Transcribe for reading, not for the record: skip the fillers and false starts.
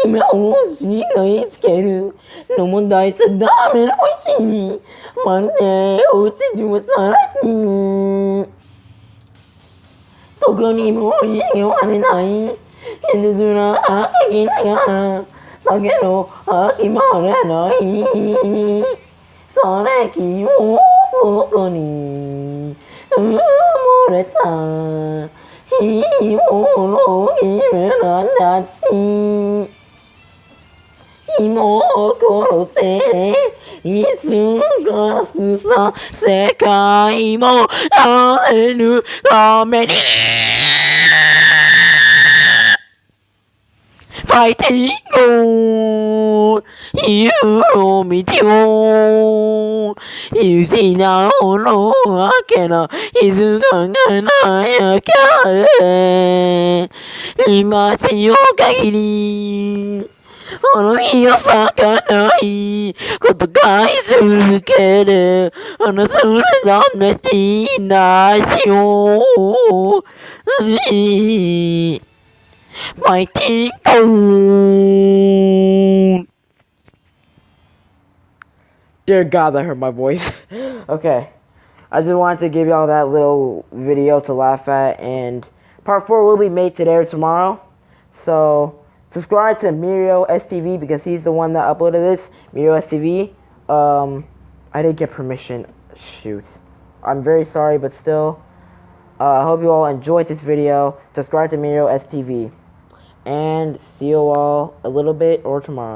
今面白いの見つけるのも大事ダメなおいしいまるでお世辞をさらにどこにも言われない傷つらあきながらだけど飽きまれないそれきをそこに埋もれた日々の君らたち芋を殺せいつかすさ世界も荒れるためにファイティング夢の道を失うのわけな静かが輝け今しよう限りこの日を咲かないことがい続けるあのそれがめしないよFighting on. Dear God, that hurt my voice. Okay. I just wanted to give y'all that little video to laugh at, and part 4 will be made today or tomorrow. So, subscribe to Mirio STV because he's the one that uploaded this. Mirio STV. I didn't get permission. Shoot. I'm very sorry, but still. I hope you all enjoyed this video. Subscribe to Mirio STV. And see you all a little bit or tomorrow.